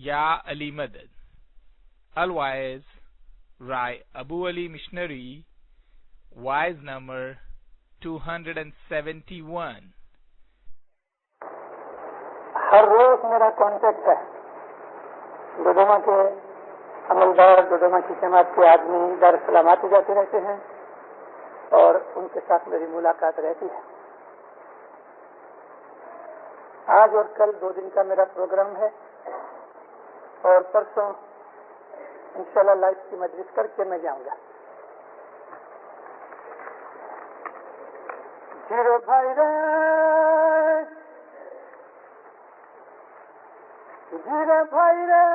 Ya Ali Madad. Otherwise, write Abu Ali Missionary, wise number 271. ہر روز میرا contact ہے. ڈوڈوما کے عملدار، ڈوڈوما کی جماعت کے آدمی دار السلام آتے جاتے رہتے ہیں اور ان کے ساتھ میری ملاقات رہتی ہے. آج اور کل 2 دن کا میرا پروگرام ہے اور پرسوں انشاءاللہ لائف کی مجلس کر کے میں جاؤں گا. جھیرے بھائی رے جھیرے بھائی رے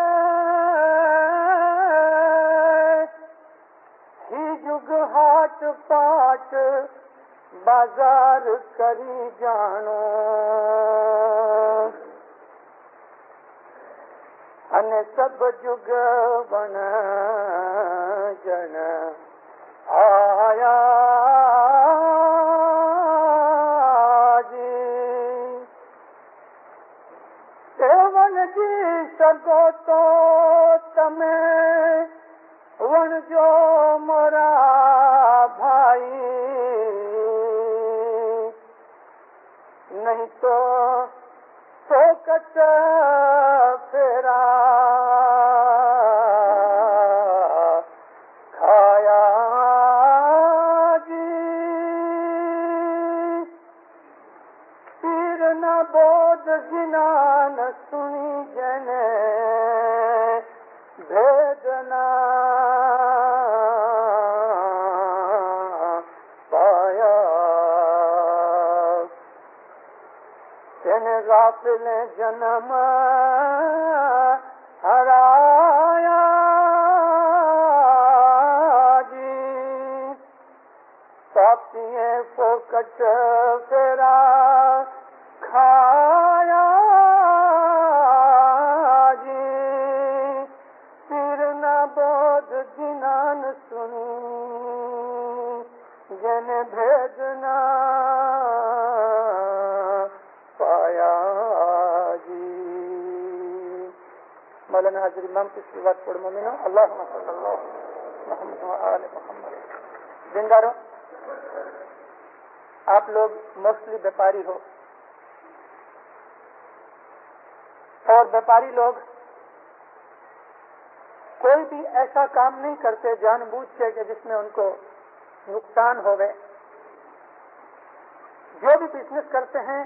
ہی جگ ہاٹ پاٹ بازار کری جانو انے سب جگ بن جن آیا جی ون جی سگو تو تمہیں ون جو مرا بھائی نہیں تو کٹ پھیرا کھایا جی پیر نہ بودھ جنان سنی جنے بھیدنا غافل جنم ہرایا جی ساپیے پوکٹ پھیرا کھایا جی پیر نہ بودھ جنان سنی جن بھیدنا مولانا حاضر امام کی صلوات پڑھ مومنو اللہم صلی اللہ محمد و آل محمد. دینداروں، آپ لوگ موسٹلی بیپاری ہو اور بیپاری لوگ کوئی بھی ایسا کام نہیں کرتے جان بوجھ کے کہ جس میں ان کو نقصان ہوئے. جو بھی بزنس کرتے ہیں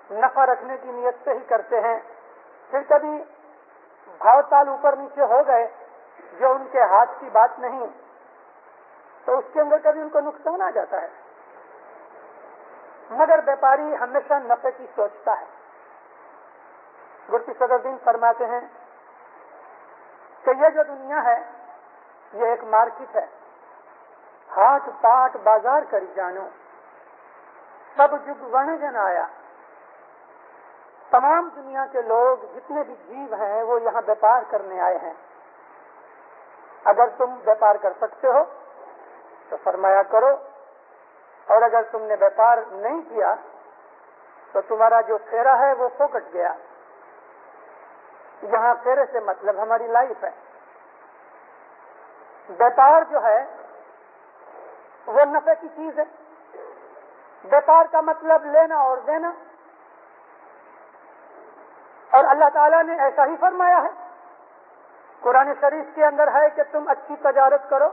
نفع رکھنے کی نیت سے ہی کرتے ہیں. پھر کبھی بھاؤ تال اوپر نیچے ہو گئے جو ان کے ہاتھ کی بات نہیں تو اس کے اندر کبھی ان کو نقصان آ جاتا ہے. مگر بیپاری ہمیشہ نفع کی سوچتا ہے. گرتی صدر الدین فرماتے ہیں کہ یہ جو دنیا ہے یہ ایک مارکیٹ ہے. ہاتھ پاٹ بازار کری جانو سب جگ ون جن آیا. تمام دنیا کے لوگ جتنے بھی جیو ہیں وہ یہاں بیپار کرنے آئے ہیں. اگر تم بیپار کر سکتے ہو تو فرمایا کرو اور اگر تم نے بیپار نہیں کیا تو تمہارا جو پھیرا ہے وہ پھوکٹ گیا. یہاں پھیرے سے مطلب ہماری لائف ہے. بیپار جو ہے وہ نفع کی چیز ہے. بیپار کا مطلب لینا اور دینا اور اللہ تعالیٰ نے ایسا ہی فرمایا ہے. قرآن شریف کے اندر ہے کہ تم اچھی تجارت کرو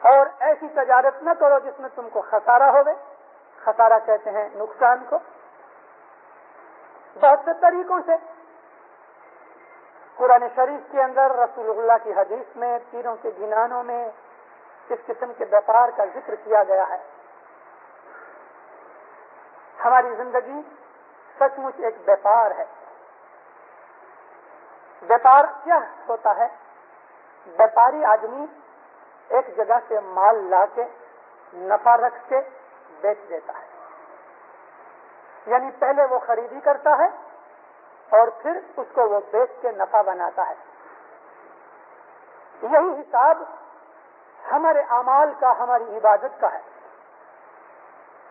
اور ایسی تجارت نہ کرو جس میں تم کو خسارہ ہوگے. خسارہ کہتے ہیں نقصان کو. بہت سے طریقوں سے قرآن شریف کے اندر رسول اللہ کی حدیث میں پیروں کے گنانوں میں اس قسم کے بیپار کا ذکر کیا گیا ہے. ہماری زندگی سچ مچ ایک بیپار ہے. بیپار کیا ہوتا ہے؟ بیپاری آدمی ایک جگہ سے مال لا کے نفع رکھ کے بیچ دیتا ہے. یعنی پہلے وہ خریدی کرتا ہے اور پھر اس کو وہ بیچ کے نفع بناتا ہے. یہی حساب ہمارے اعمال کا، ہماری عبادت کا ہے.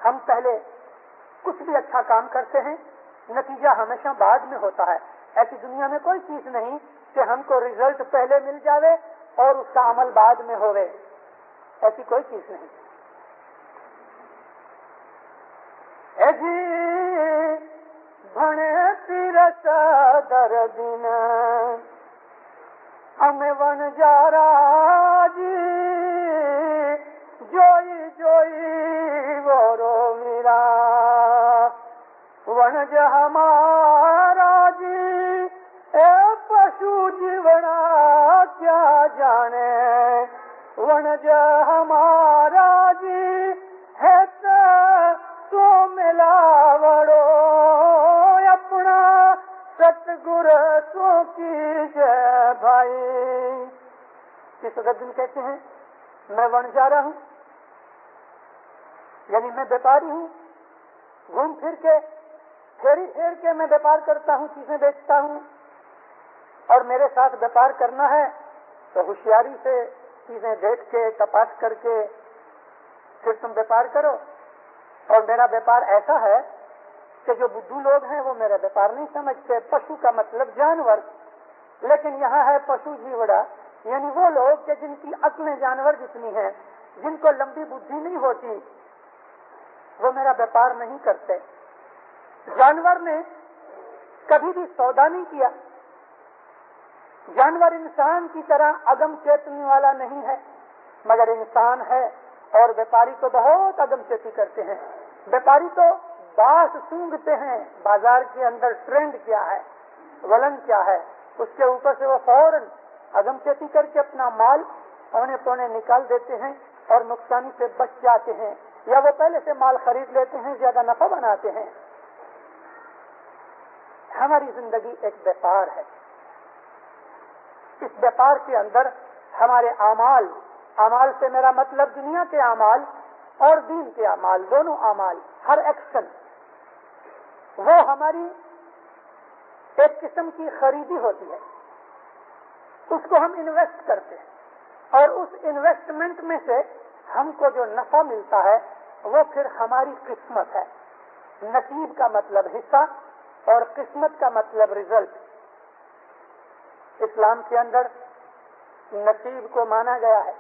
ہم پہلے کچھ بھی اچھا کام کرتے ہیں، نتیجہ ہمیشہ بعد میں ہوتا ہے. ایسی دنیا میں کوئی چیز نہیں کہ ہم کو ریزلٹ پہلے مل جاوے اور اس کا عمل بعد میں ہوئے، ایسی کوئی چیز نہیں۔ ایسی بھنے تیرس دردین ہمیں ون جارا جی جوئی جوئی وہ رو میرا ونج ہمارا جی اے پشو جیونا کیا جانے ونج ہمارا جی ہے تو ملاوڑو اپنا ستگر سو کی جے بھائی۔ کس وقت دن کہتے ہیں میں ون جا رہا ہوں، یعنی میں بیپاری ہوں، گھوم پھر کے پھیری پھیر کے میں بیپار کرتا ہوں، چیزیں بیچتا ہوں، اور میرے ساتھ بیپار کرنا ہے تو ہوشیاری سے چیزیں دیکھ کے تپاس کر کے پھر تم بیپار کرو۔ اور میرا بیپار ایسا ہے کہ جو بدھو لوگ ہیں وہ میرا بیپار نہیں سمجھتے۔ پشو کا مطلب جانور، لیکن یہاں ہے پشو جیوڑا، یعنی وہ لوگ کہ جن کی عقلیں جانور جتنی ہیں، جن کو لمبی بدھی نہیں ہوتی، وہ میرا بیپار نہیں کرتے۔ جانور نے کبھی بھی سودا نہیں کیا، جانور انسان کی طرح عدم چیتنی والا نہیں ہے، مگر انسان ہے اور بیپاری تو بہت عدم چیتی کرتے ہیں۔ بیپاری تو باس سونگتے ہیں بازار کے اندر ٹرینڈ کیا ہے، ولن کیا ہے، اس کے اوپر سے وہ فوراً عدم چیتی کر کے اپنا مال اونے پونے نکال دیتے ہیں اور نقصانی سے بچ جاتے ہیں، یا وہ پہلے سے مال خرید لیتے ہیں، زیادہ نفع بناتے ہیں۔ ہماری زندگی ایک بیپار ہے، اس بیپار کے اندر ہمارے اعمال سے میرا مطلب دنیا کے اعمال اور دین کے اعمال، دونوں اعمال، ہر ایکشن وہ ہماری ایک قسم کی خریدی ہوتی ہے، اس کو ہم انویسٹ کرتے ہیں، اور اس انویسٹمنٹ میں سے ہم کو جو نفع ملتا ہے وہ پھر ہماری قسمت ہے۔ نصیب کا مطلب حصہ اور قسمت کا مطلب رزلٹ۔ اسلام کے اندر نصیب کو مانا گیا ہے،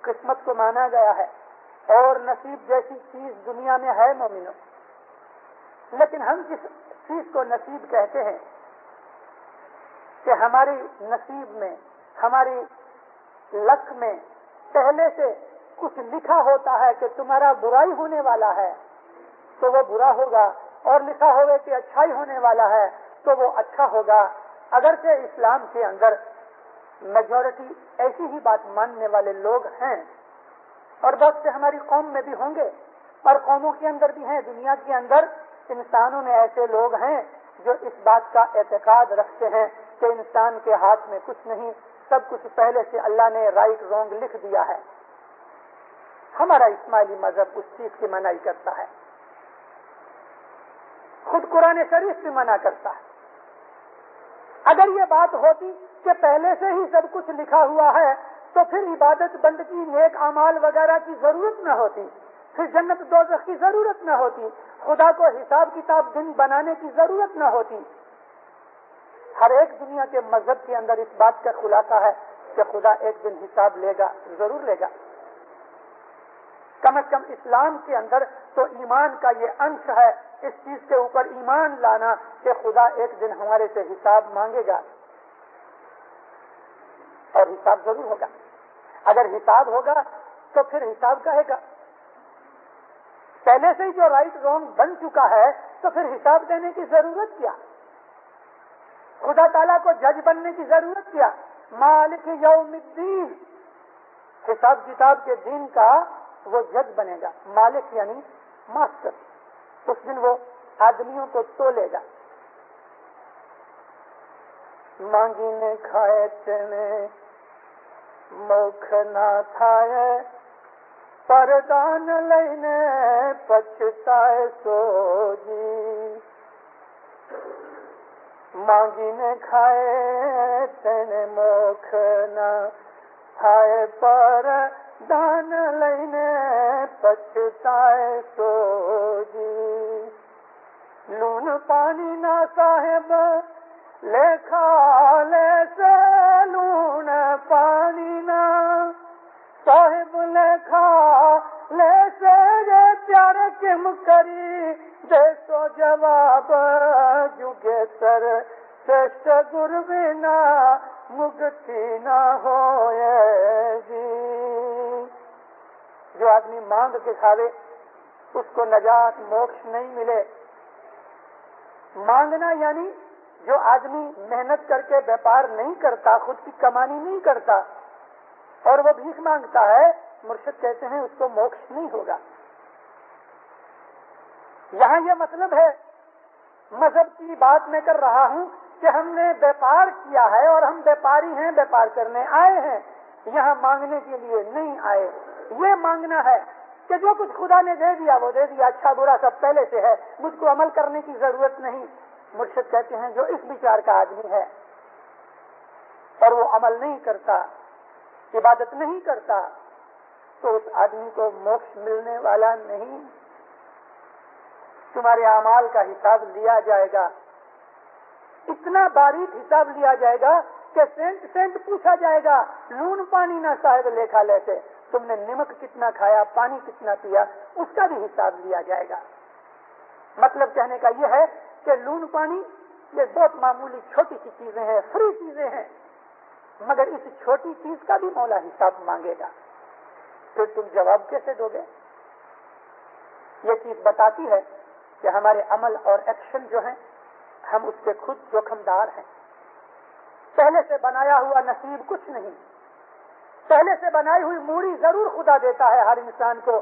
قسمت کو مانا گیا ہے، اور نصیب جیسی چیز دنیا میں ہے مومنوں، لیکن ہم جس چیز کو نصیب کہتے ہیں کہ ہماری نصیب میں، ہماری لک میں پہلے سے کچھ لکھا ہوتا ہے کہ تمہارا برائی ہونے والا ہے تو وہ برا ہوگا، اور لکھا ہوگا کہ اچھائی ہونے والا ہے تو وہ اچھا ہوگا۔ اگرچہ اسلام کے اندر میجورٹی ایسی ہی بات ماننے والے لوگ ہیں، اور بہت سے ہماری قوم میں بھی ہوں گے، اور قوموں کے اندر بھی ہیں، دنیا کے اندر انسانوں میں ایسے لوگ ہیں جو اس بات کا اعتقاد رکھتے ہیں کہ انسان کے ہاتھ میں کچھ نہیں، سب کچھ پہلے سے اللہ نے رائٹ رونگ لکھ دیا ہے۔ ہمارا اسماعیلی مذہب اس چیز کی منائی کرتا ہے، خود قرآن شریف بھی منع کرتا ہے۔ اگر یہ بات ہوتی کہ پہلے سے ہی سب کچھ لکھا ہوا ہے تو پھر عبادت بندگی نیک اعمال وغیرہ کی ضرورت نہ ہوتی، پھر جنت دوزخ کی ضرورت نہ ہوتی، خدا کو حساب کتاب دن بنانے کی ضرورت نہ ہوتی۔ ہر ایک دنیا کے مذہب کے اندر اس بات کا خلاصہ ہے کہ خدا ایک دن حساب لے گا، ضرور لے گا۔ کم از کم اسلام کے اندر تو ایمان کا یہ انش ہے، اس چیز کے اوپر ایمان لانا کہ خدا ایک دن ہمارے سے حساب مانگے گا، اور حساب ضرور ہوگا۔ اگر حساب ہوگا تو پھر حساب کہے گا، پہلے سے ہی جو رائٹ رونگ بن چکا ہے تو پھر حساب دینے کی ضرورت کیا؟ خدا تعالیٰ کو جج بننے کی ضرورت کیا؟ مالک یوم الدین، حساب کتاب کے دین کا وہ جج بنے گا، مالک یعنی ماسٹر۔ اس دن وہ آدمیوں کو تولے گا۔ مانگی نے کھائے تینے موکھ نہ کھائے، پردان لینے پچھتائے سو جی۔ مانگی نے کھائے تینے موکھ نہ کھائے، پردان لینے پچھتائے سو جی۔ لون پانی نہ صاحب لے کھا لے سے لون پانی نا صاحب لے کھا لے سے یہ پیار کم کری دے سو جواب جگے سر سشت گر بنا مگتی نہ ہوئے جی. جو آدمی مانگ کے کھاوے اس کو نجات موکش نہیں ملے. مانگنا یعنی جو آدمی محنت کر کے بیپار نہیں کرتا, خود کی کمانی نہیں کرتا اور وہ بھیک مانگتا ہے, مرشد کہتے ہیں اس کو موکش نہیں ہوگا. یہاں یہ مطلب ہے, مذہب کی بات میں کر رہا ہوں کہ ہم نے بیپار کیا ہے اور ہم بیپاری ہیں, بیپار کرنے آئے ہیں, یہاں مانگنے کے لیے نہیں آئے. یہ مانگنا ہے کہ جو کچھ خدا نے دے دیا وہ دے دیا, اچھا برا سب پہلے سے ہے, مجھ کو عمل کرنے کی ضرورت نہیں. مرشد کہتے ہیں جو اس وچار کا آدمی ہے اور وہ عمل نہیں کرتا, عبادت نہیں کرتا, تو اس آدمی کو موکش ملنے والا نہیں. تمہارے اعمال کا حساب لیا جائے گا, اتنا باریک حساب لیا جائے گا کہ سینٹ سینٹ پوچھا جائے گا. لون پانی نہ صاحب لیکھا لیتے, تم نے نمک کتنا کھایا, پانی کتنا پیا, اس کا بھی حساب لیا جائے گا. مطلب کہنے کا یہ ہے کہ لون پانی یہ بہت معمولی چھوٹی سی چیزیں ہیں, فری چیزیں ہیں, مگر اس چھوٹی چیز کا بھی مولا حساب مانگے گا. پھر تم جواب کیسے دو گے؟ یہ چیز بتاتی ہے کہ ہمارے عمل اور ایکشن جو ہیں ہم اس کے خود جوخم دار ہیں. پہلے سے بنایا ہوا نصیب کچھ نہیں, پہلے سے بنائی ہوئی موڑی ضرور خدا دیتا ہے ہر انسان کو,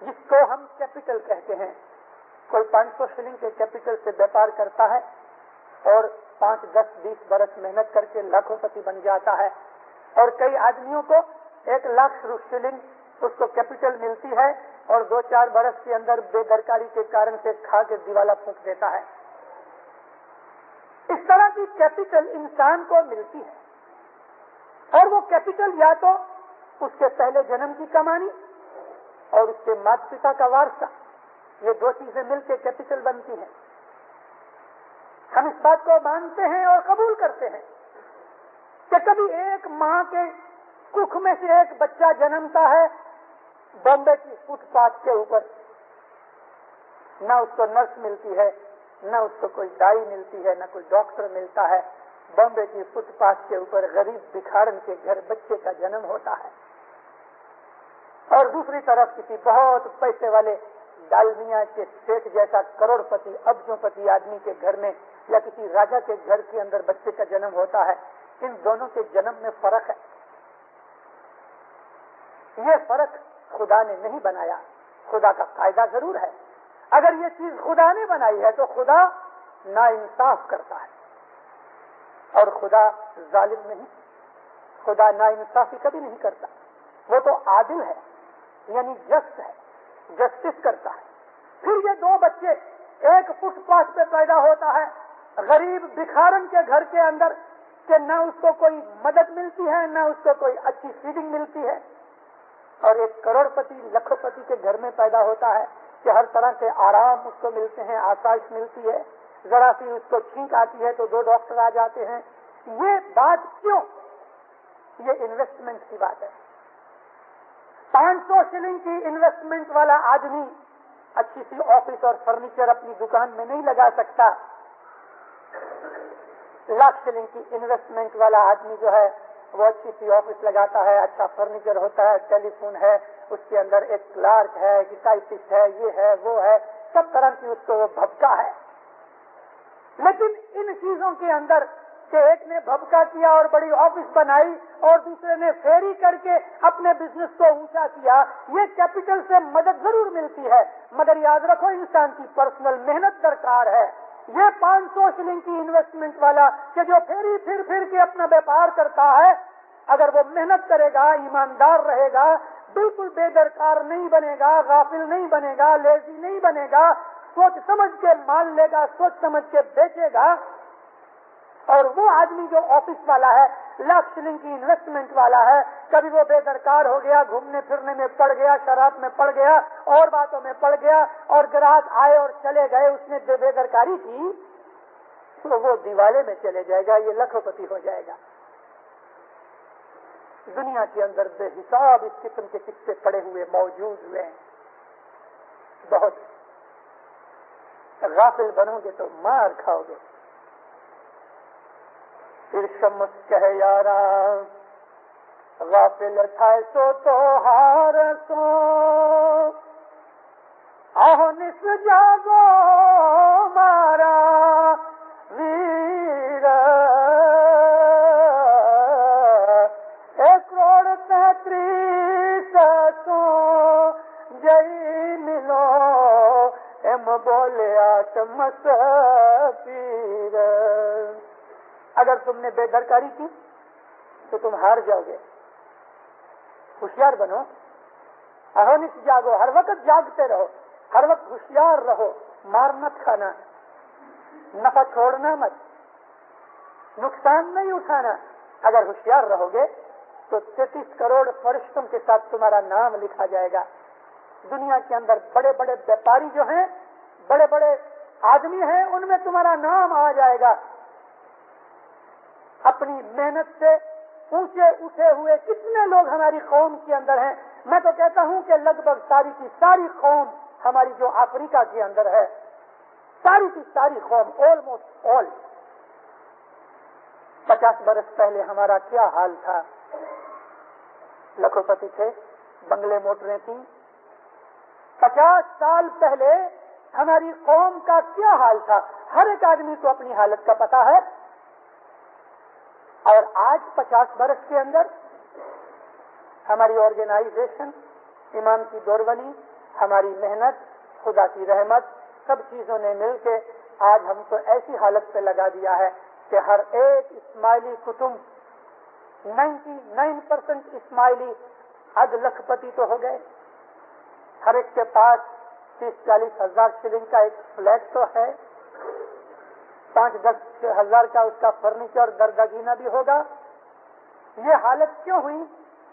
جس کو ہم کیپٹل کہتے ہیں. کوئی 500 شلنگ کے کیپٹل سے بیپار کرتا ہے اور 5, 10, 20 برس محنت کر کے لاکھوں پتی بن جاتا ہے, اور کئی آدمیوں کو 1 لاکھ شلنگ اس کو کیپٹل ملتی ہے اور 2-4 برس کے اندر بے درکاری کے کارن سے کھا کے دیوالا پھونک دیتا ہے. اس طرح کی کیپٹل انسان کو ملتی ہے, اور وہ کیپٹل یا تو اس کے پہلے جنم کی کمانی اور اس کے ماتا پتا کا وارثہ, یہ 2 چیزیں مل کے کیپٹل بنتی ہیں. ہم اس بات کو مانتے ہیں اور قبول کرتے ہیں کہ کبھی ایک ماں کے ککھ میں سے ایک بچہ جنمتا ہے بامبے کی فٹ پاتھ کے اوپر, نہ اس کو نرس ملتی ہے, نہ اس کو کوئی دائی ملتی ہے, نہ کوئی ڈاکٹر ملتا ہے. بامبے کی فٹ پاتھ کے اوپر غریب بکھارن کے گھر بچے کا جنم ہوتا ہے. اور دوسری طرف کسی بہت پیسے والے ڈالمیا کے سیٹ جیسا کروڑ پتی ابجوں پتی آدمی کے گھر میں یا کسی راجا کے گھر کے اندر بچے کا جنم ہوتا ہے. ان دونوں کے جنم میں فرق ہے. یہ فرق خدا نے نہیں بنایا, خدا کا قاعدہ ضرور ہے. اگر یہ چیز خدا نے بنائی ہے تو خدا ناانصاف کرتا ہے, اور خدا ظالم نہیں. خدا ناانصافی کبھی نہیں کرتا, وہ تو عادل ہے, یعنی جسٹ ہے, جسٹس کرتا ہے. پھر یہ 2 بچے ایک فٹ پاتھ پہ پیدا ہوتا ہے غریب بکھارن کے گھر کے اندر, کہ نہ اس کو کوئی مدد ملتی ہے, نہ اس کو کوئی اچھی فیڈنگ ملتی ہے, اور ایک کروڑ پتی لکھوں پتی کے گھر میں پیدا ہوتا ہے کہ ہر طرح کے آرام اس کو ملتے ہیں, آسائش ملتی ہے, ذرا سی اس کو چھینک آتی ہے تو 2 ڈاکٹر آ جاتے ہیں. یہ بات کیوں؟ یہ انویسٹمنٹ کی بات ہے. 500 شلنگ کی انویسٹمنٹ والا آدمی اچھی سی آفس اور فرنیچر اپنی دکان میں نہیں لگا سکتا. 1 لاکھ شلنگ کی انویسٹمنٹ والا آدمی جو ہے وہ اچھی سی آفس لگاتا ہے, اچھا فرنیچر ہوتا ہے, ٹیلی فون ہے, اس کے اندر ایک کلارک ہے, ٹائپسٹ ہے, یہ ہے, وہ ہے, سب طرح کی اس کو وہ بھبکا ہے. لیکن ان چیزوں کے اندر کہ ایک نے بھبکا کیا اور بڑی آفس بنائی اور دوسرے نے فیری کر کے اپنے بزنس کو اونچا کیا, یہ کیپٹل سے مدد ضرور ملتی ہے, مگر یاد رکھو انسان کی پرسنل محنت درکار ہے. یہ 500 شلنگ کی انویسٹمنٹ والا کہ جو پھر کے اپنا بیپار کرتا ہے, اگر وہ محنت کرے گا, ایماندار رہے گا, بالکل بے درکار نہیں بنے گا, غافل نہیں بنے گا, لیزی نہیں بنے گا, سوچ سمجھ کے مال لے گا, سوچ سمجھ کے بیچے گا. اور وہ آدمی جو آفس والا ہے, 1 لاکھ شلنگ کی انویسٹمنٹ والا ہے, کبھی وہ بے درکار ہو گیا, گھومنے پھرنے میں پڑ گیا, شراب میں پڑ گیا, اور باتوں میں پڑ گیا, اور گراہک آئے اور چلے گئے, اس نے بے درکاری کی. تو وہ دیوالے میں چلے جائے گا, یہ لکھوپتی ہو جائے گا. دنیا کے اندر بے حساب اس قسم کے قصے پڑے ہوئے موجود ہوئے ہیں. بہت غافل بنو گے تو مار کھاؤ گے. پھر شمس کہے یارا غافل تھا سو تو ہار سو, آہو نس جاگو مارا ویر, 1,33,000 جئی ملو ایم بولے آتمت پیر. اگر تم نے بے درکاری کی تو تم ہار جاؤ گے. ہوشیار بنو, اہونس جاگو, ہر وقت جاگتے رہو, ہر وقت ہوشیار رہو, مار مت کھانا, نفع چھوڑنا مت, نقصان نہیں اٹھانا. اگر ہوشیار رہو گے تو 33 کروڑ فرشتوں کے ساتھ تمہارا نام لکھا جائے گا. دنیا کے اندر بڑے بڑے ویپاری جو ہیں, بڑے بڑے آدمی ہیں, ان میں تمہارا نام آ جائے گا. اپنی محنت سے اونچے اٹھے ہوئے کتنے لوگ ہماری قوم کے اندر ہیں. میں تو کہتا ہوں کہ لگ بھگ ساری کی ساری قوم ہماری جو افریقہ کے اندر ہے, ساری کی ساری قوم, آلموسٹ آل. 50 برس پہلے ہمارا کیا حال تھا؟ لکھوپتی تھے, بنگلے موٹریں تھیں. 50 سال پہلے ہماری قوم کا کیا حال تھا؟ ہر ایک آدمی کو اپنی حالت کا پتہ ہے. اور آج 50 برس کے اندر ہماری آرگنائزیشن, امام کی دوربنی, ہماری محنت, خدا کی رحمت, سب چیزوں نے مل کے آج ہم کو ایسی حالت پہ لگا دیا ہے کہ ہر ایک اسماعیلی کتب 99% اسماعیلی اد لکھپتی تو ہو گئے. ہر ایک کے پاس 30-40 ہزار شلنگ کا ایک فلیٹ تو ہے, 5-10 ہزار کا اس کا فرنیچر درگاگینہ بھی ہوگا. یہ حالت کیوں ہوئی؟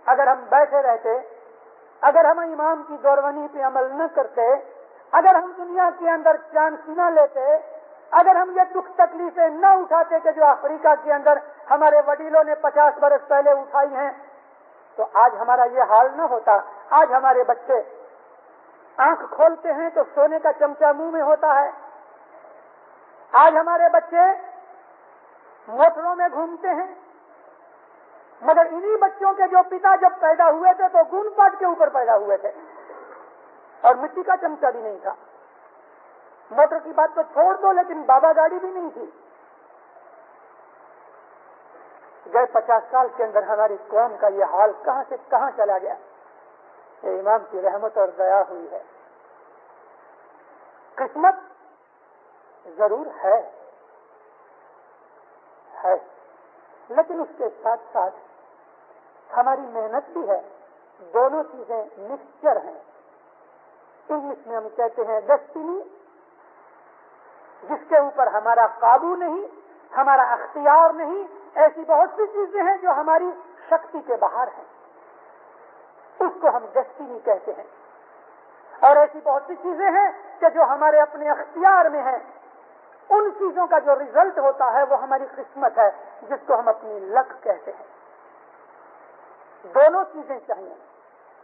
اگر ہم بیٹھے رہتے, اگر ہم امام کی دوربنی پہ عمل نہ کرتے, اگر ہم دنیا کے اندر چانس نہ لیتے, اگر ہم یہ دکھ تکلیفیں نہ اٹھاتے کہ جو افریقہ کے اندر ہمارے وڈیلوں نے 50 برس پہلے اٹھائی ہیں, تو آج ہمارا یہ حال نہ ہوتا. آج ہمارے بچے آنکھ کھولتے ہیں تو سونے کا چمچہ منہ میں ہوتا ہے. آج ہمارے بچے موٹروں میں گھومتے ہیں, مگر انہی بچوں کے جو پتا جب پیدا ہوئے تھے تو گون پاٹ کے اوپر پیدا ہوئے تھے اور مٹی کا چمچہ بھی نہیں تھا. موٹر کی بات تو چھوڑ دو, لیکن بابا گاڑی بھی نہیں تھی. گئے 50 سال کے اندر ہماری قوم کا یہ حال کہاں سے کہاں چلا گیا. یہ امام کی رحمت اور دیا ہوئی ہے. قسمت ضرور ہے, لیکن اس کے ساتھ ساتھ ہماری محنت بھی ہے. دونوں چیزیں مکسچر ہیں. انگلش میں ہم کہتے ہیں ڈیسٹینی, جس کے اوپر ہمارا قابو نہیں, ہمارا اختیار نہیں. ایسی بہت سی چیزیں ہیں جو ہماری شکتی کے باہر ہیں, اس کو ہم ڈیسٹینی کہتے ہیں. اور ایسی بہت سی چیزیں ہیں کہ جو ہمارے اپنے اختیار میں ہیں. ان چیزوں کا جو ریزلٹ ہوتا ہے وہ ہماری قسمت ہے, جس کو ہم اپنی لک کہتے ہیں. دونوں چیزیں چاہیے,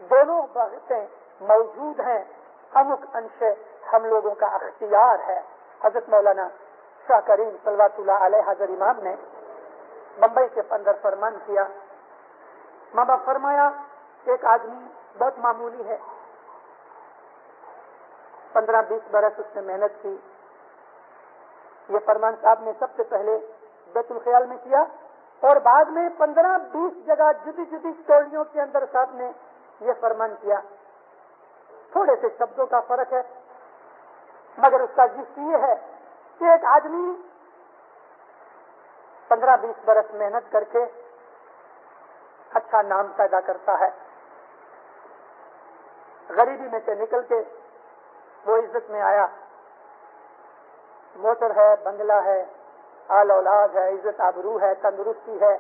دونوں باتیں موجود ہیں. امک انش ہم لوگوں کا اختیار ہے. حضرت مولانا شاہ کریم صلوات اللہ علیہ حضرت امام نے بمبئی کے اندر فرمان کیا. ماں باپ فرمایا ایک آدمی بہت معمولی ہے, 15-20 برس اس نے محنت کی. یہ فرمان صاحب نے سب سے پہلے بیت الخیال میں کیا اور بعد میں 15-20 جگہ جدی جدی ٹولیوں کے اندر صاحب نے یہ فرمان کیا. تھوڑے سے شبدوں کا فرق ہے, مگر اس کا جس یہ ہے کہ ایک آدمی 15-20 برس محنت کر کے اچھا نام پیدا کرتا ہے. غریبی میں سے نکل کے وہ عزت میں آیا. موٹر ہے, بنگلہ ہے, آل اولاد ہے, عزت آبرو ہے, تندرستی ہے,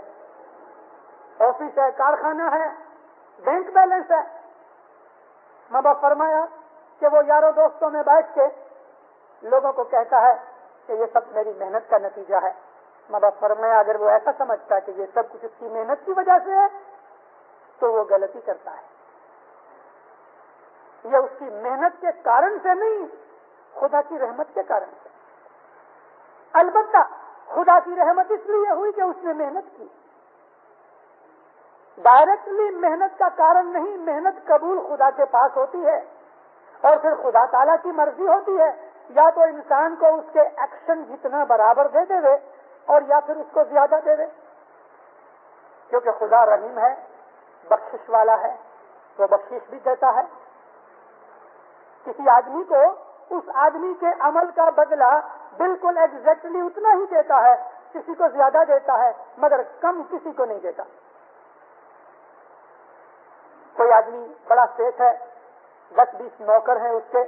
آفس ہے, کارخانہ ہے, بینک بیلنس ہے. ماں باپ فرمایا کہ وہ یاروں دوستوں میں بیٹھ کے لوگوں کو کہتا ہے کہ یہ سب میری محنت کا نتیجہ ہے. ماں باپ فرمایا اگر وہ ایسا سمجھتا ہے کہ یہ سب کچھ اس کی محنت کی وجہ سے ہے تو وہ غلطی کرتا ہے. یہ اس کی محنت کے کارن سے نہیں، خدا کی رحمت کے کارن سے. البتہ خدا کی رحمت اس لیے ہوئی کہ اس نے محنت کی. ڈائریکٹلی محنت کا کارن نہیں، محنت قبول خدا کے پاس ہوتی ہے اور پھر خدا تعالیٰ کی مرضی ہوتی ہے، یا تو انسان کو اس کے ایکشن جتنا برابر دے دے اور یا پھر اس کو زیادہ دے دے. کیونکہ خدا رحیم ہے، بخشش والا ہے، وہ بخشش بھی دیتا ہے. کسی آدمی کو اس آدمی کے عمل کا بدلہ بالکل ایگزیکٹلی اتنا ہی دیتا ہے، کسی کو زیادہ دیتا ہے مگر کم کسی کو نہیں دیتا. کوئی آدمی بڑا سیٹ ہے، 10-20 نوکر ہیں اس کے،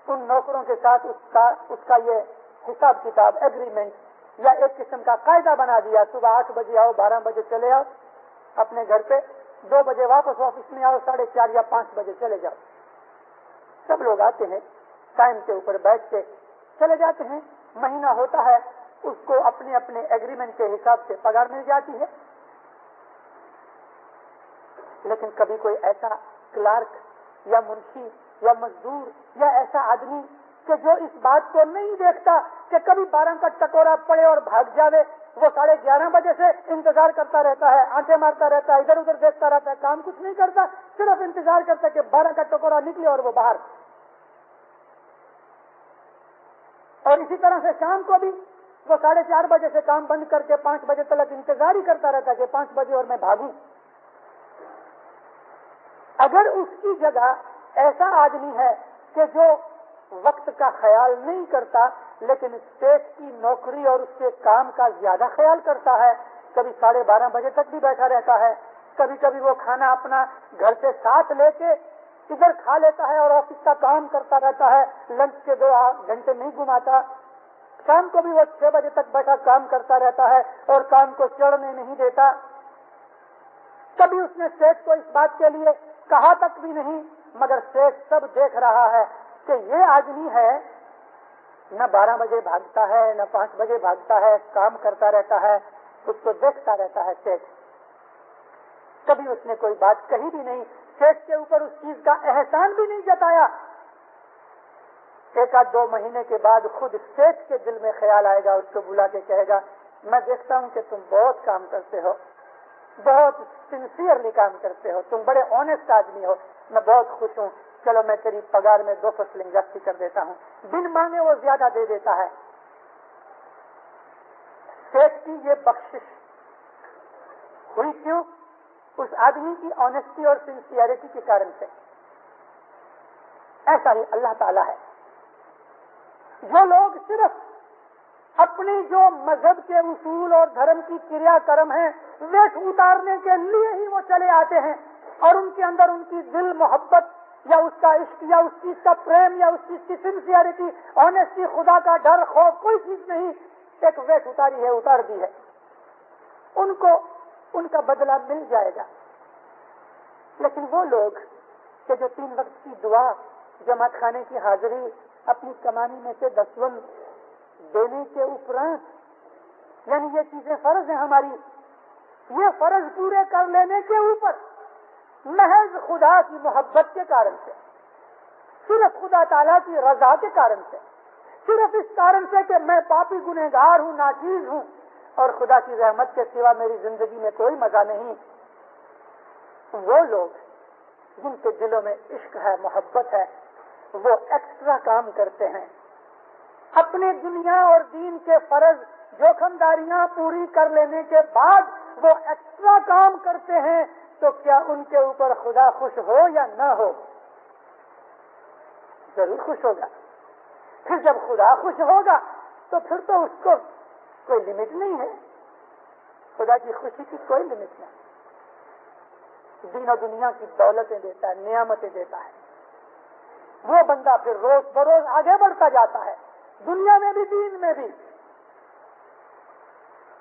ان نوکروں کے ساتھ اس کا یہ حساب کتاب ایگریمنٹ یا ایک قسم کا قاعدہ بنا دیا، صبح 8 بجے آؤ، 12 بجے چلے آؤ اپنے گھر پہ، 2 بجے واپس آفس میں آؤ، 4:30 یا 5 بجے چلے جاؤ. سب لوگ آتے ہیں، ٹائم کے اوپر بیٹھ کے چلے جاتے ہیں. مہینہ ہوتا ہے، اس کو اپنے اپنے ایگریمنٹ کے حساب سے پگار مل جاتی ہے. لیکن کبھی کوئی ایسا کلارک یا منشی یا مزدور یا ایسا آدمی کہ جو اس بات کو نہیں دیکھتا کہ کبھی 12 کا ٹکورا پڑے اور بھاگ جاوے، وہ 11:30 بجے سے انتظار کرتا رہتا ہے، آنٹیں مارتا رہتا ہے، ادھر ادھر دیکھتا رہتا ہے، کام کچھ نہیں کرتا، صرف انتظار کرتا ہے کہ 12 کا ٹکورا نکلے اور وہ باہر. اور اسی طرح سے شام کو بھی وہ 4:30 بجے سے کام بند کر کے 5 بجے تک انتظار ہی کرتا رہتا ہے کہ 5 بجے اور میں بھاگوں. اگر اس کی جگہ ایسا آدمی ہے کہ جو وقت کا خیال نہیں کرتا لیکن اسٹیٹ کی نوکری اور اس کے کام کا زیادہ خیال کرتا ہے، کبھی 12:30 بجے تک بھی بیٹھا رہتا ہے، کبھی کبھی وہ کھانا اپنا گھر سے ساتھ لے کے ادھر کھا لیتا ہے اور آفس کا کام کرتا رہتا ہے، لنچ کے 2 گھنٹے نہیں گھماتا، شام کو بھی وہ 6 بجے تک بیٹھا کام کرتا رہتا ہے اور کام کو چڑھنے نہیں دیتا. کبھی اس نے سیٹ کو اس بات کے لیے کہا تک بھی نہیں، مگر سیٹ سب دیکھ رہا ہے کہ یہ آدمی ہے، نہ 12 بجے بھاگتا ہے نہ 5 بجے بھاگتا ہے، کام کرتا رہتا ہے، اس کو دیکھتا رہتا ہے سیٹ. کبھی اس نے کوئی بات کہی بھی نہیں، سیٹ کے اوپر اس چیز کا احسان بھی نہیں جتایا. 1-2 مہینے کے بعد خود سیٹ کے دل میں خیال آئے گا، اس کو بلا کے کہے گا میں دیکھتا ہوں کہ تم بہت کام کرتے ہو، بہت سنسیئرلی کام کرتے ہو، تم بڑے آنےسٹ آدمی ہو، میں بہت خوش ہوں، چلو میں تیری پگار میں 2 فصلیں جاتی کر دیتا ہوں. بن مانگے وہ زیادہ دے دیتا ہے. سیٹ کی یہ بخشش ہوئی کیوں؟ اس آدمی کی آنےسٹی اور سنسیئرٹی کے کارن سے. ایسا ہی اللہ تعالیٰ ہے. جو لوگ صرف اپنی جو مذہب کے اصول اور دھرم کی کریا کرم ہیں ویٹ اتارنے کے لیے ہی وہ چلے آتے ہیں، اور ان کے اندر ان کی دل محبت یا اس کا عشق یا اس چیز کا پریم یا اس چیز کی سنسیئرٹی، آنےسٹی، خدا کا ڈر، خوف، کوئی چیز نہیں، ایک ویٹ اتاری ہے، اتار دی ہے، ان کو ان کا بدلہ مل جائے گا. لیکن وہ لوگ کہ جو 3 وقت کی دعا، جماعت خانے کی حاضری، اپنی کمانی میں سے 10واں دینے کے اوپرانت، یعنی یہ چیزیں فرض ہیں ہماری، یہ فرض پورے کر لینے کے اوپر محض خدا کی محبت کے کارن سے، صرف خدا تعالیٰ کی رضا کے کارن سے، صرف اس کارن سے کہ میں پاپی گنہگار ہوں، ناچیز ہوں اور خدا کی رحمت کے سوا میری زندگی میں کوئی مزہ نہیں، وہ لوگ جن کے دلوں میں عشق ہے، محبت ہے، وہ ایکسٹرا کام کرتے ہیں. اپنے دنیا اور دین کے فرض جوخمداریاں پوری کر لینے کے بعد وہ ایکسٹرا کام کرتے ہیں، تو کیا ان کے اوپر خدا خوش ہو یا نہ ہو؟ ضرور خوش ہوگا. پھر جب خدا خوش ہوگا تو پھر تو اس کو کوئی لمٹ نہیں ہے، خدا کی خوشی کی کوئی لمٹ نہیں. دین و دنیا کی دولتیں دیتا ہے، نعمتیں دیتا ہے، وہ بندہ پھر روز بروز آگے بڑھتا جاتا ہے، دنیا میں بھی دین میں بھی.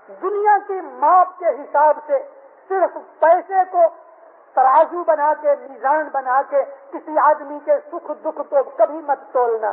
دنیا کی ماپ کے حساب سے صرف پیسے کو ترازو بنا کے، میزان بنا کے کسی آدمی کے سکھ دکھ کو کبھی مت تولنا.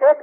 1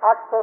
800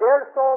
150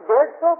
150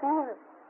3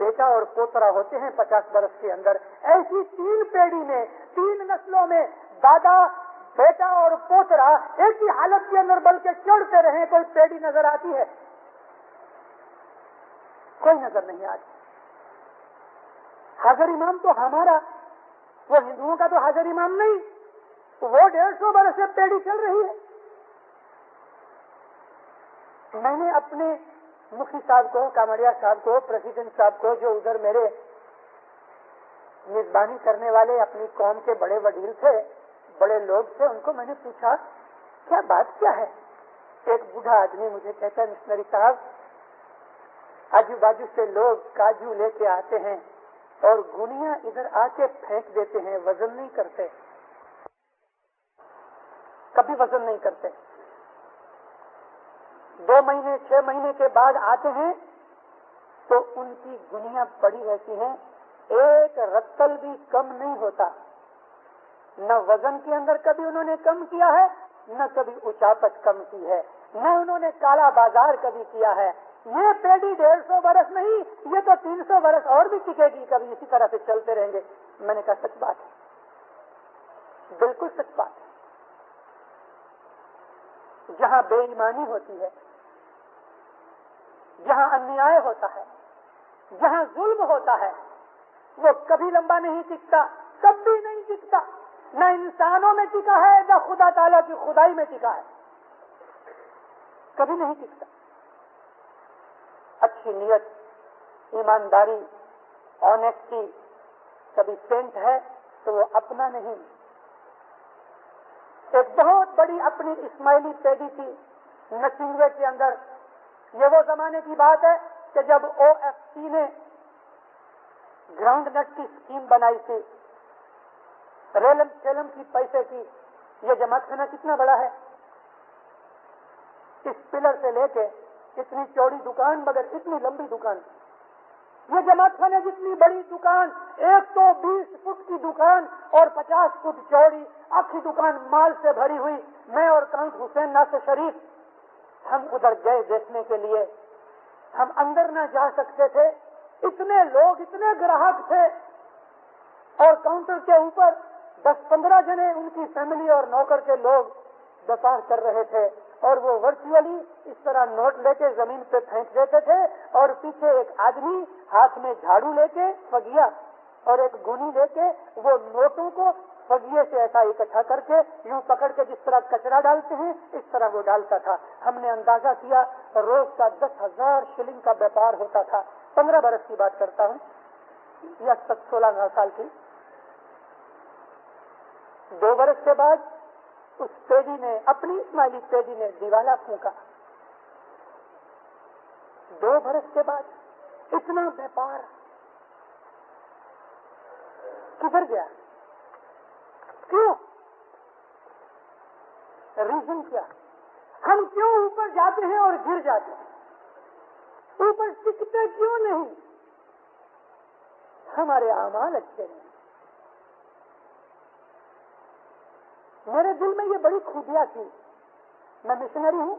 بیٹا اور پوترا ہوتے ہیں 50 برس کے اندر. ایسی 3 پیڑھی میں 3 نسلوں میں دادا بیٹا اور پوترا ایک ہی حالت کے اندر بلکہ چڑھتے رہے, کوئی پیڑھی نظر آتی ہے؟ کوئی نظر نہیں آتی. حاضر امام تو ہمارا, وہ ہندوؤں کا تو حاضر امام نہیں, وہ 150 برس سے پیڑھی چل رہی ہے. میں نے اپنے مکھی صاحب کو, کامڑیا صاحب کو, پریزیڈنٹ صاحب کو, جو ادھر میرے میزبانی کرنے والے اپنی قوم کے بڑے وڈیل تھے, بڑے لوگ تھے, ان کو میں نے پوچھا کیا بات کیا ہے. ایک بوڑھا آدمی مجھے کہتا ہے, مشنری صاحب آجو باجو سے لوگ کاجو لے کے آتے ہیں اور گنیاں ادھر آ کے پھینک دیتے ہیں, وزن نہیں کرتے, کبھی وزن نہیں کرتے. 2 مہینے 6 مہینے کے بعد آتے ہیں تو ان کی گنیاں پڑی رہتی ہیں, ایک رتل بھی کم نہیں ہوتا. نہ وزن کے اندر کبھی انہوں نے کم کیا ہے, نہ کبھی اچاپت کم کی ہے, نہ انہوں نے کالا بازار کبھی کیا ہے. یہ پیڑھی 150 برس نہیں, یہ تو 300 برس اور بھی ٹکے گی, کبھی اسی طرح سے چلتے رہیں گے. میں نے کہا سچ بات ہے, بالکل سچ بات ہے. جہاں بے ایمانی ہوتی ہے, جہاں انیائے ہوتا ہے, جہاں ظلم ہوتا ہے, وہ کبھی لمبا نہیں ٹکتا, کبھی نہیں ٹکتا. نہ انسانوں میں ٹکا ہے, نہ خدا تعالیٰ کی خدائی میں ٹکا ہے, کبھی نہیں ٹکتا. اچھی نیت, ایمانداری, آنیسٹی کبھی سینٹ ہے تو وہ اپنا نہیں. ایک بہت بڑی اپنی اسماعیلی پیڑھی تھی نچنگوے کے اندر. یہ وہ زمانے کی بات ہے کہ جب OFC نے گراؤنڈ نٹ کی اسکیم بنائی تھی, ریلم چیلم کی پیسے کی. یہ جماعت خانہ کتنا بڑا ہے, اس پلر سے لے کے اتنی چوڑی دکان مگر اتنی لمبی دکان. یہ جماعت خانے جتنی بڑی دکان, ایک تو 20 فٹ کی دکان اور 50 فٹ چوڑی, آخری دکان مال سے بھری ہوئی. میں اور کانت حسین ناصر شریف ہم ادھر گئے دیکھنے کے لیے. ہم اندر نہ جا سکتے تھے, اتنے لوگ, اتنے گراہک تھے, اور کاؤنٹر کے اوپر 10-15 جنے ان کی فیملی اور نوکر کے لوگ وپار کر رہے تھے. اور وہ ورچولی اس طرح نوٹ لے کے زمین پہ پھینک دیتے تھے, اور پیچھے ایک آدمی ہاتھ میں جھاڑو لے کے فگیا اور ایک گونی لے کے وہ نوٹوں کو فگیے سے ایسا اکٹھا کر کے یوں پکڑ کے جس طرح کچرا ڈالتے ہیں اس طرح وہ ڈالتا تھا. ہم نے اندازہ کیا روز کا 10,000 شلنگ کا بیپار ہوتا تھا. 15 برس کی بات کرتا ہوں یا 16 سال کی. 2 برس کے بعد اس پیڑھی نے, اپنی اسماعیلی پیڑھی نے دیوالا پھونکا. 2 برس کے بعد اتنا بیپار کدھر گیا؟ کیوں؟ ریزن کیا؟ ہم کیوں اوپر جاتے ہیں اور گر جاتے ہیں؟ اوپر ٹکتے کیوں نہیں؟ ہمارے اعمال اچھے ہیں. میرے دل میں یہ بڑی خوبیاں تھی. میں مشنری ہوں,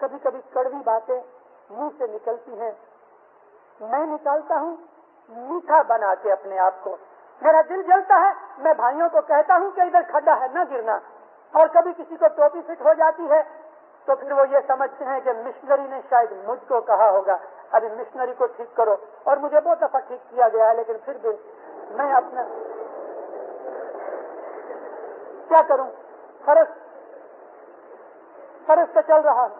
کبھی کبھی کڑوی باتیں منہ سے نکلتی ہیں, میں نکالتا ہوں میٹھا بنا کے اپنے آپ کو. میرا دل جلتا ہے, میں بھائیوں کو کہتا ہوں کہ ادھر کھڈا ہے نہ گرنا. اور کبھی کسی کو ٹوپی فٹ ہو جاتی ہے تو پھر وہ یہ سمجھتے ہیں کہ مشنری نے شاید مجھ کو کہا ہوگا ابھی مشنری کو ٹھیک کرو. اور مجھے بہت دفعہ ٹھیک کیا گیا ہے, لیکن پھر بھی میں اپنا کیا کروں, فرض سے چل رہا ہوں.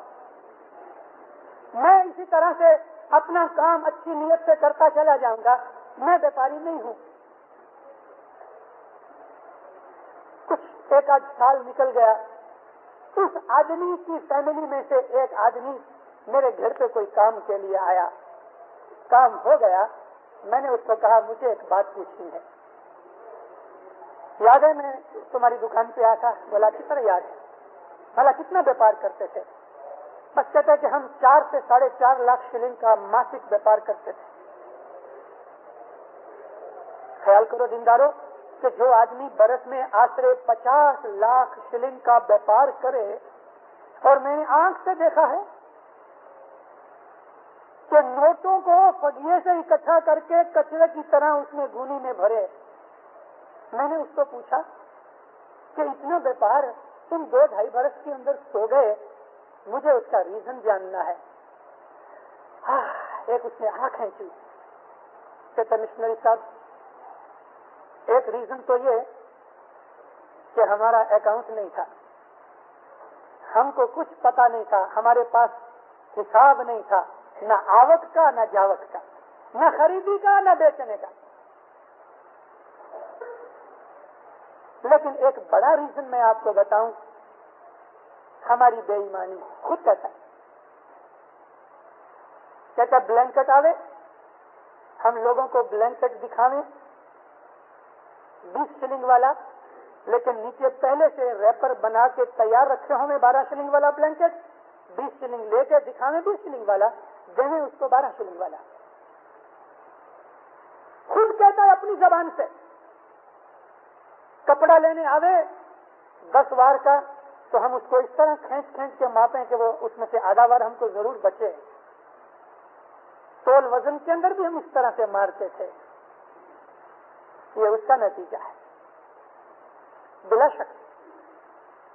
میں اسی طرح سے اپنا کام اچھی نیت سے کرتا چلا جاؤں گا. میں بیپاری نہیں ہوں. کچھ 1 آدھ سال نکل گیا. اس آدمی کی فیملی میں سے ایک آدمی میرے گھر پہ کوئی کام کے لیے آیا. کام ہو گیا. میں نے اس کو کہا مجھے ایک بات پوچھنی ہے. یاد ہے میں تمہاری دکان پہ آیا تھا؟ بولا کس طرح یاد ہے. بھلا کتنا بیپار کرتے تھے؟ بس کہتے کہ ہم 4 سے 4.5 لاکھ شلنگ کا ماسک بیپار کرتے تھے. خیال کرو دیندارو کہ جو آدمی برس میں آسرے 50 لاکھ شلنگ کا بیپار کرے, اور میں نے آنکھ سے دیکھا ہے کہ نوٹوں کو فگیے سے اکٹھا کر کے کچرے کی طرح اس میں گونی میں بھرے. میں نے اس کو پوچھا کہ اتنا بیپار تم 2-2.5 برس کے اندر سو گئے, مجھے اس کا ریزن جاننا ہے. ایک اس نے آنکھ کھینچی. کہتا مشنری صاحب, ایک ریزن تو یہ کہ ہمارا اکاؤنٹ نہیں تھا, ہم کو کچھ پتا نہیں تھا, ہمارے پاس حساب نہیں تھا, نہ آوک کا نہ جاوک کا, نہ خریدی کا نہ بیچنے کا. لیکن ایک بڑا ریزن میں آپ کو بتاؤں, ہماری بے ایمانی. خود کہتا بلینکٹ آوے, ہم لوگوں کو بلینکٹ دکھاویں 20 شلنگ والا, لیکن نیچے پہلے سے ریپر بنا کے تیار رکھے ہوں 12 شلنگ والا بلینکٹ, 20 شلنگ لے کے دکھاویں 20 شلنگ والا, دیں اس کو 12 شلنگ والا. خود کہتا ہے اپنی زبان سے. کپڑا لینے آوے 10 وار کا, تو ہم اس کو اس طرح کھینچ کھینچ کے ماپیں کہ وہ اس میں سے آدھا وار ہم کو ضرور بچے. تول وزن کے اندر بھی ہم اس طرح سے مارتے تھے. یہ اس کا نتیجہ ہے. بلا شک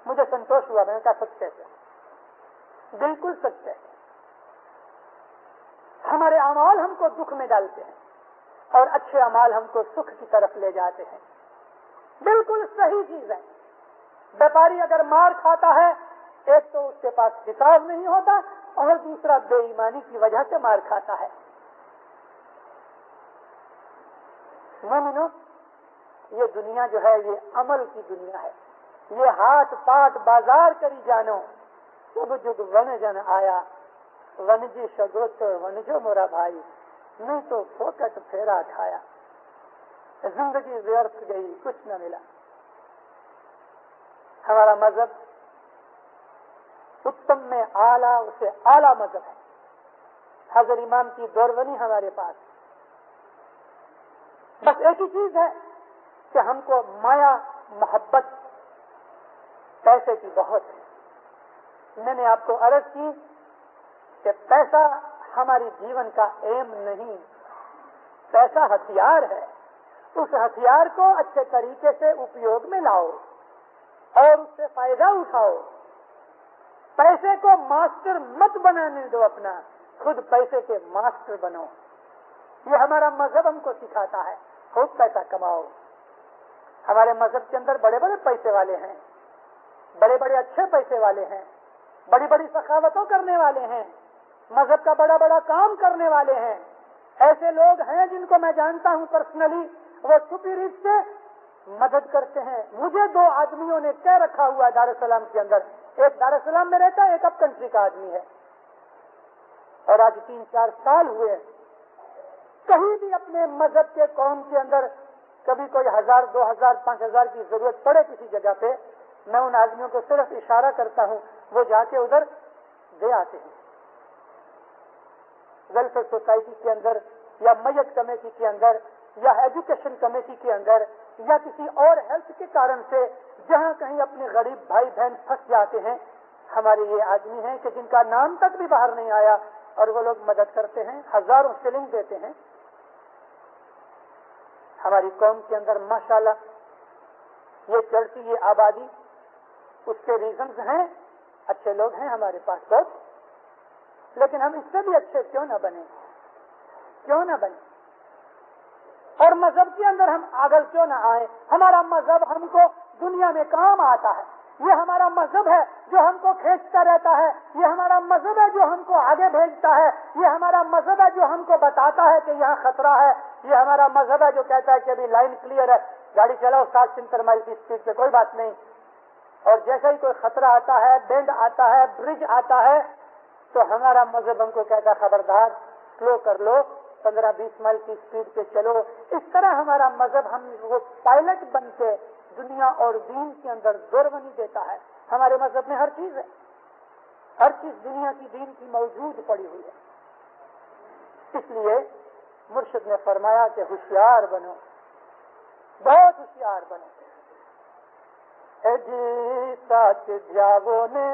مجھے سنتوش ہوا, میں نے کہا سچ کہتے ہیں, بالکل سچ ہے. ہمارے اعمال ہم کو دکھ میں ڈالتے ہیں اور اچھے اعمال ہم کو سکھ کی طرف لے جاتے ہیں. بالکل صحیح چیز ہے. بیپاری اگر مار کھاتا ہے, ایک تو اس کے پاس حساب نہیں ہوتا, اور دوسرا بے ایمانی کی وجہ سے مار کھاتا ہے. مومنو, یہ دنیا جو ہے یہ عمل کی دنیا ہے. یہ ہاتھ پاٹ بازار کری جانو, سب جگ ون جن آیا, ونجی شگوت ونجو مورا بھائی, نہیں تو فوکٹ پھیرا کھایا. زندگی ویرت گئی, کچھ نہ ملا. ہمارا مذہب اتم میں اعلیٰ اسے اعلیٰ مذہب ہے. حضرت امام کی دورونی ہمارے پاس. بس ایک ہی چیز ہے کہ ہم کو مایا محبت پیسے کی بہت ہے. میں نے آپ کو عرض کی کہ پیسہ ہماری جیون کا ایم نہیں, پیسہ ہتھیار ہے. اس ہتھیار کو اچھے طریقے سے اپیوگ میں لاؤ اور اس سے فائدہ اٹھاؤ. پیسے کو ماسٹر مت بنانے دو اپنا, خود پیسے کے ماسٹر بنو. یہ ہمارا مذہب ہم کو سکھاتا ہے. خوب پیسہ کماؤ. ہمارے مذہب کے اندر بڑے بڑے پیسے والے ہیں, بڑے بڑے اچھے پیسے والے ہیں, بڑی بڑی سخاوتوں کرنے والے ہیں, مذہب کا بڑا بڑا کام کرنے والے ہیں. ایسے لوگ ہیں جن کو میں جانتا ہوں پرسنلی, وہ چھپی ریت سے مدد کرتے ہیں. مجھے 2 آدمیوں نے کہہ رکھا ہوا ہے دار السلام کے اندر, ایک دار السلام میں رہتا ہے, ایک اپ کنٹری کا آدمی ہے, اور آج 3-4 سال ہوئے. کہیں بھی اپنے مذہب کے قوم کے اندر کبھی کوئی 1000, 2000, 5000 کی ضرورت پڑے کسی جگہ پہ, میں ان آدمیوں کو صرف اشارہ کرتا ہوں, وہ جا کے ادھر دے آتے ہیں. ویلفیئر سوسائٹی کے اندر, یا میت کمیٹی کے اندر, یا ایجوکیشن کمیٹی کے اندر, یا کسی اور ہیلتھ کے کارن سے جہاں کہیں اپنے غریب بھائی بہن پھنس جاتے ہیں, ہمارے یہ آدمی ہیں کہ جن کا نام تک بھی باہر نہیں آیا, اور وہ لوگ مدد کرتے ہیں, ہزاروں شلنگ دیتے ہیں. ہماری قوم کے اندر ماشاءاللہ یہ چڑھتی یہ آبادی, اس کے ریزنز ہیں, اچھے لوگ ہیں ہمارے پاس بہت, لیکن ہم اس سے بھی اچھے کیوں نہ بنے, کیوں نہ بنے, اور مذہب کے اندر ہم آگل کیوں نہ آئے. ہمارا مذہب ہم کو دنیا میں کام آتا ہے. یہ ہمارا مذہب ہے جو ہم کو کھینچتا رہتا ہے. یہ ہمارا مذہب ہے جو ہم کو آگے بھیجتا ہے. یہ ہمارا مذہب ہے جو ہم کو بتاتا ہے کہ یہاں خطرہ ہے. یہ ہمارا مذہب ہے جو کہتا ہے کہ ابھی لائن کلیئر ہے, گاڑی چلاؤ 60-70 مائل کی اسپیڈ پہ, کوئی بات نہیں. اور جیسا ہی کوئی خطرہ آتا ہے, بینڈ آتا ہے, برج آتا ہے, تو ہمارا مذہب ہم کو کہتا ہے خبردار, سلو کر لو, 15-20 مائل کی اسپیڈ پہ چلو. اس طرح ہمارا مذہب ہم وہ پائلٹ بن کے دنیا اور دین کے اندر دورونی دیتا ہے. ہمارے مذہب میں ہر چیز ہے, ہر چیز دنیا کی دین کی موجود پڑی ہوئی ہے. اس لیے مرشد نے فرمایا کہ ہوشیار بنو, بہت ہوشیار بنو. جی سچ جاگو نے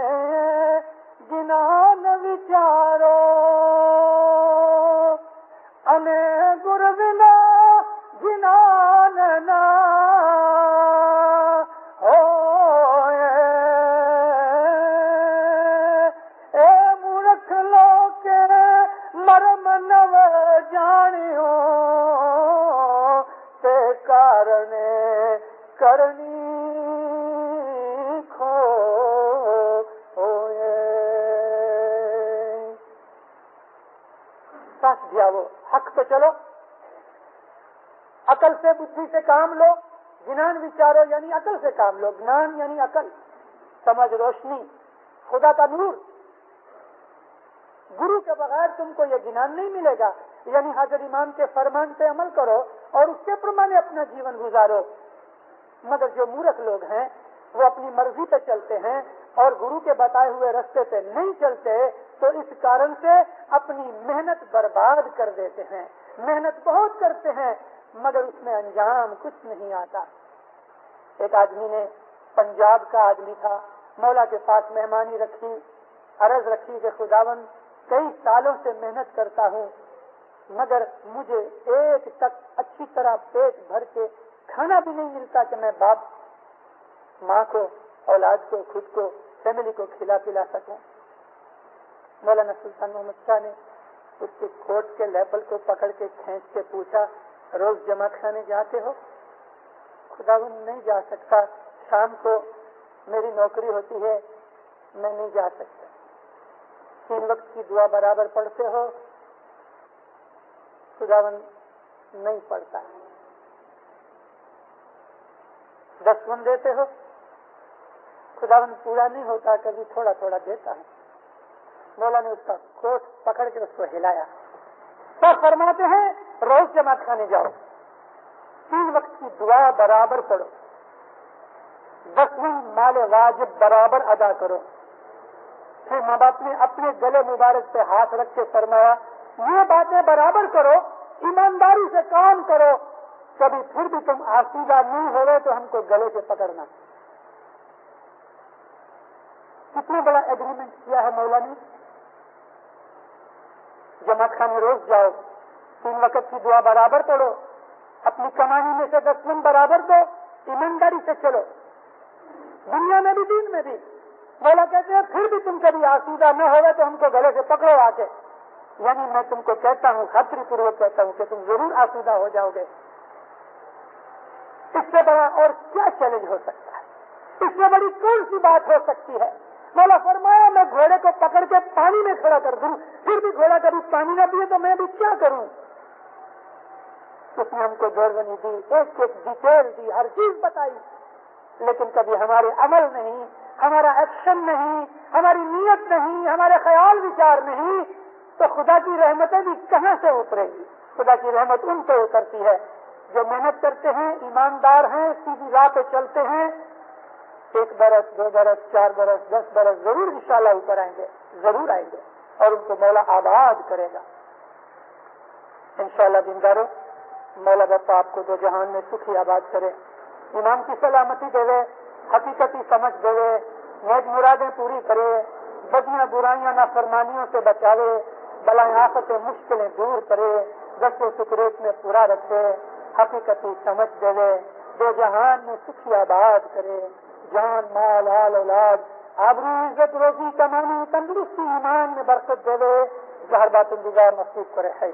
جنان وچارو جانے گرزنا جنان نہ ہوئے اے مورکھ لوکے مرم نو جانیو تے کارنے کرنی کھو ہوئے. ساتھ دیا وہ حق پہ چلو, عقل سے بدھی سے کام لو, جنان وچارو یعنی عقل سے کام لو, جنان یعنی عقل, سمجھ, روشنی, خدا کا نور. گرو کے بغیر تم کو یہ جنان نہیں ملے گا. یعنی حاضر امام کے فرمان پہ عمل کرو اور اس کے پرمانے اپنا جیون گزارو. مگر جو مورخ لوگ ہیں وہ اپنی مرضی پہ چلتے ہیں اور گرو کے بتائے ہوئے راستے پہ نہیں چلتے, تو اس کارن سے اپنی محنت برباد کر دیتے ہیں. محنت بہت کرتے ہیں مگر اس میں انجام کچھ نہیں آتا. ایک آدمی نے, پنجاب کا آدمی تھا, مولا کے پاس مہمانی رکھی, عرض رکھی کہ خداوند کئی سالوں سے محنت کرتا ہوں مگر مجھے ایک تک اچھی طرح پیٹ بھر کے کھانا بھی نہیں ملتا کہ میں باپ, ماں کو, اولاد کو, خود کو, فیملی کو کھلا پلا سکوں. مولانا سلطان محمد شاہ نے اس کے کوٹ کے لیپل کو پکڑ کے کھینچ کے پوچھا, روز جمع خانے جاتے ہو؟ خداوند نہیں جا سکتا, شام کو میری نوکری ہوتی ہے, میں نہیں جا سکتا. 3 وقت کی دعا برابر پڑھتے ہو؟ خداوند نہیں پڑھتا. 10 من دیتے ہو؟ خداوند پورا نہیں ہوتا, کبھی تھوڑا تھوڑا دیتا ہے. مولا نے اس کا کوٹ پکڑ کے اس کو ہلایا. سب فرماتے ہیں روز جماعت خانے جاؤ, 3 وقت کی دعا برابر پڑھو, 10ویں مال واجب برابر ادا کرو. پھر ماں باپ نے اپنے گلے مبارک پہ ہاتھ رکھ کے فرمایا یہ باتیں برابر کرو, ایمانداری سے کام کرو, کبھی پھر بھی تم آسودہ نہیں ہو رہے تو ہم کو گلے سے پکڑنا. کتنا بڑا ایگریمنٹ کیا ہے مولا نے. جماعت خانے روز جاؤ, 3 وقت کی دعا برابر پڑھو, اپنی کمائی میں سے 10 من برابر دو, ایمانداری سے چلو, دنیا میں بھی دین میں بھی. مولا کہتے ہیں پھر بھی تم کبھی آسودہ نہ ہوئے تو ہم کو گلے سے پکڑو آ کے. یعنی میں تم کو کہتا ہوں, خاطری پوروک کہتا ہوں کہ تم ضرور آسودہ ہو جاؤ گے. اس سے بڑا اور کیا چیلنج ہو سکتا ہے؟ اس سے بڑی کون سی بات ہو سکتی ہے؟ مولا فرمایا میں گھوڑے کو پکڑ کے پانی میں کھڑا کر دوں, پھر بھی گھوڑا کبھی پانی نہ پیے تو میں بھی کیا کروں؟ اس نے ہم کو جوڑنی دی, ایک ایک ڈیٹیل دی, ہر چیز بتائی, لیکن کبھی ہمارے عمل نہیں, ہمارا ایکشن نہیں, ہماری نیت نہیں, ہمارے خیال وچار نہیں, تو خدا کی رحمتیں بھی کہاں سے اترے گی؟ خدا کی رحمت ان پہ اترتی ہے جو محنت کرتے ہیں, ایماندار ہیں, سیدھی راہ پہ چلتے ہیں. 1 برس, 2 برس, 4 برس, 10 برس ضرور انشاءاللہ اوپر آئیں گے, ضرور آئیں گے, اور ان کو مولا آباد کرے گا انشاءاللہ. دیندارو, مولا باپا آپ کو 2 جہان میں سکھی آباد کرے, ایمان کی سلامتی دے, حقیقتی سمجھ دے, نیک مرادیں پوری کرے, بدیاں برائیاں نافرمانیوں سے بچاوے, بلائیں آفتیں مشکلیں دور کرے, دست و سکریت میں پورا رکھے, حقیقتی سمجھ دے, 2 جہان میں سکھی آباد کرے, جان, مال, آل, اولاد, آبرو, عزت, روزی, کمانی, تندرستی, ایمان میں برکت دے, ظاہر باطن گزار نصیب کرے. ہے